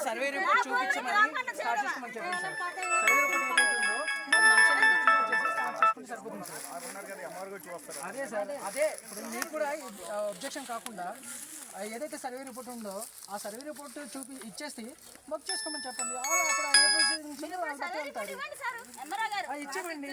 Survey report చూపించమని అదే sir, అదే ఇప్పుడు మీకు కూడా అబ్జెక్షన్ కాకుండా ఏదైతే సర్వే రిపోర్ట్ ఉందో ఆ సర్వే రిపోర్ట్ ఇచ్చేసి వర్క్ చేసుకోమని చెప్పండి. ఇచ్చేమండి.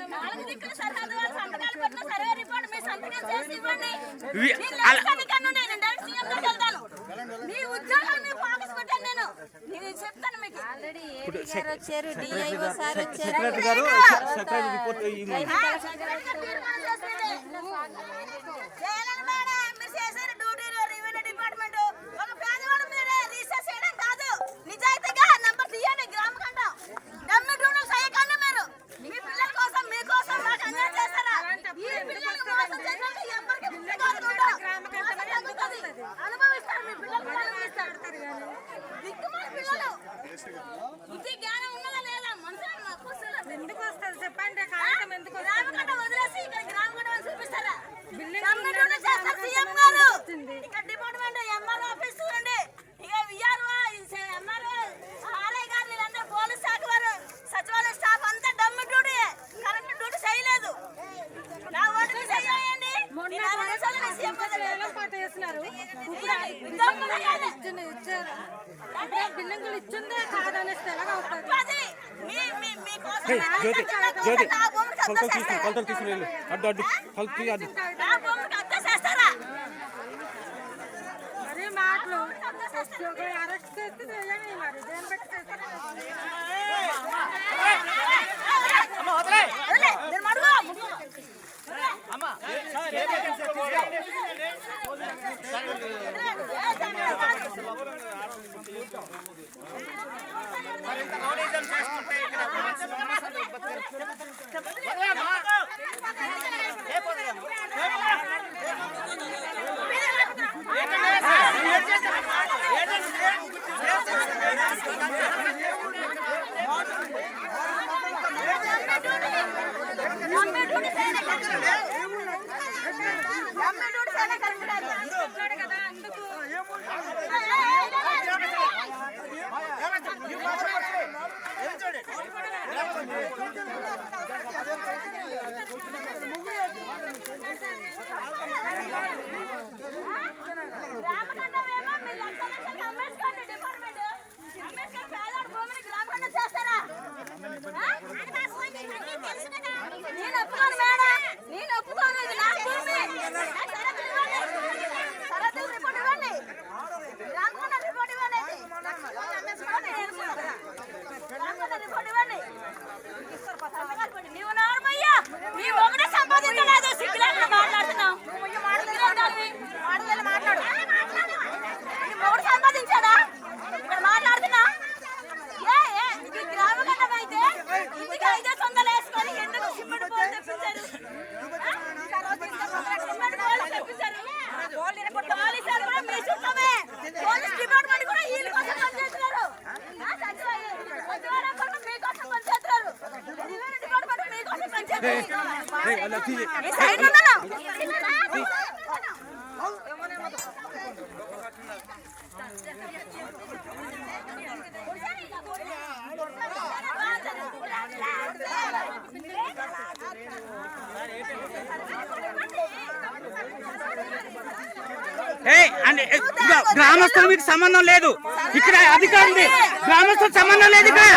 గ్రామస్తులు మీకు సంబంధం లేదు, ఇక్కడ అధికారులు గ్రామస్తులకు సంబంధం లేదు, ఇక్కడ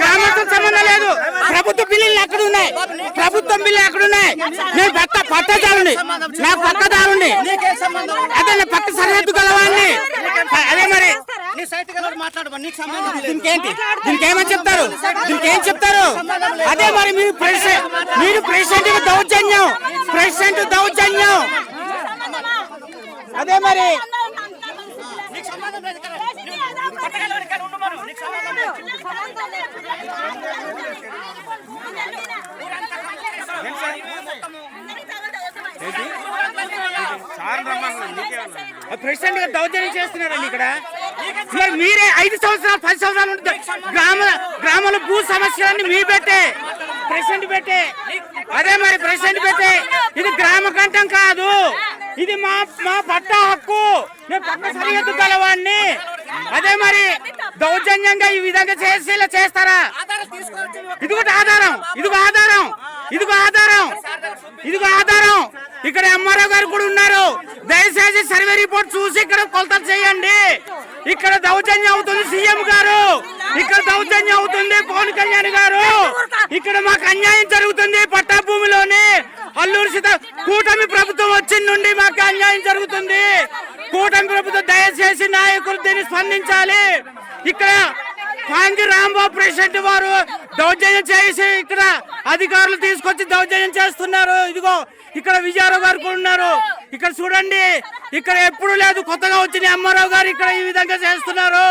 గ్రామస్తులకు సంబంధం లేదు. ప్రభుత్వ బిల్లులు ఎక్కడ ఉన్నాయి? ప్రభుత్వం బిల్లు ఎక్కడున్నాయి? నేను పట్టదారుని, నాకు పక్కదారుని, అదే నా పక్క సరిహద్దు గలవాడిని. అదే మరి దీనికేంటి? దీనికేమని చెప్తారు? దీనికేం చెప్తారు? అదే మరి మీరు ప్రెసిడెంట్ దౌర్జన్యం, ప్రెసిడెంట్ దౌర్జన్యం. అదే మరి ప్రెసిడెంట్ గా దౌర్జన్యం చేస్తున్నారండి ఇక్కడ. మరి మీరే 5 సంవత్సరాలు 10 సంవత్సరాలు ఉంటుంది గ్రామంలో భూ సమస్యలన్నీ మీ పెట్టే ప్రెసిడెంట్ పెట్టే అదే మరి ప్రెసిడెంట్ పెట్టే ఇది గ్రామ కంఠం కాదు, ఇది మా పట్టా హక్కు. నేను పక్క సరిహద్దు గలవాడిని. అదే మరి దౌర్జన్యంగా ఈ విధంగా చేసేలా చేస్తారా? ఇదిగో ఆధారం, ఇదిగో ఆధారం, ఇదిగో ఆధారం, ఇదిగో ఆధారం. ఇక్కడ ఎంఆర్ఓ గారు కూడా ఉన్నారు. దయచేసి సర్వే రిపోర్ట్ చూసి ఇక్కడ కొలతలు చేయండి. ఇక్కడ దౌర్జన్యం అవుతుంది సీఎం గారు, ఇక్కడ దౌర్జన్యం అవుతుంది పవన్ కళ్యాణ్ గారు. ఇక్కడ మాకు అన్యాయం జరుగుతుంది పట్టా భూమిలోనే. అల్లూరు సీత కూటమి ప్రభుత్వం వచ్చిన నుండి మాకు అన్యాయం జరుగుతుంది. కూటమి ప్రభుత్వం దయచేసి నాయకులు దీన్ని స్పందించాలి. ఇక్కడ కాంగి రాంబాబు ప్రెసిడెంట్ వారు దౌర్జన్యం చేసి ఇక్కడ అధికారులు తీసుకొచ్చి దౌర్జన్యం చేస్తున్నారు. ఇదిగో ఇక్కడ విజయారావు గారు కూడా ఉన్నారు. ఇక్కడ చూడండి, ఇక్కడ ఎప్పుడు లేదు, కొత్తగా వచ్చిన ఎంఆర్ఓ గారు ఇక్కడ ఈ విధంగా చేస్తున్నారు.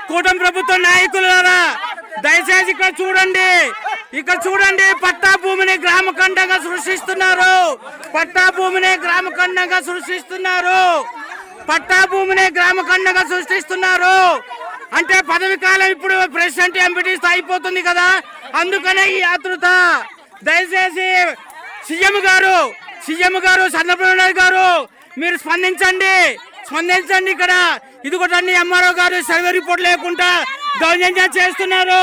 కూటమి ప్రభుత్వ నాయకులారా దయచేసి ఇక్కడ చూడండి, ఇక్కడ చూడండి. పట్టా భూమిని గ్రామఖండంగా సృష్టిస్తున్నారు. పట్టా భూమిని గ్రామఖండంగా సృష్టిస్తున్నారు. పట్టా భూమిని గ్రామఖండంగా సృష్టిస్తున్నారు. అంటే పదవి కాలం ఇప్పుడు ప్రెసిడెంట్ ఎంపీటీస్ అయిపోతుంది కదా, అందుకనే ఈ ఆతృత. దయచేసి సీఎం గారు చంద్రబాబు నాయుడు గారు మీరు స్పందించండి. ఇక్కడ ఇది కూడా ఎంఆర్ఓ గారు సర్వే రిపోర్ట్ లేకుండా దౌర్జన్యం చేస్తున్నారు.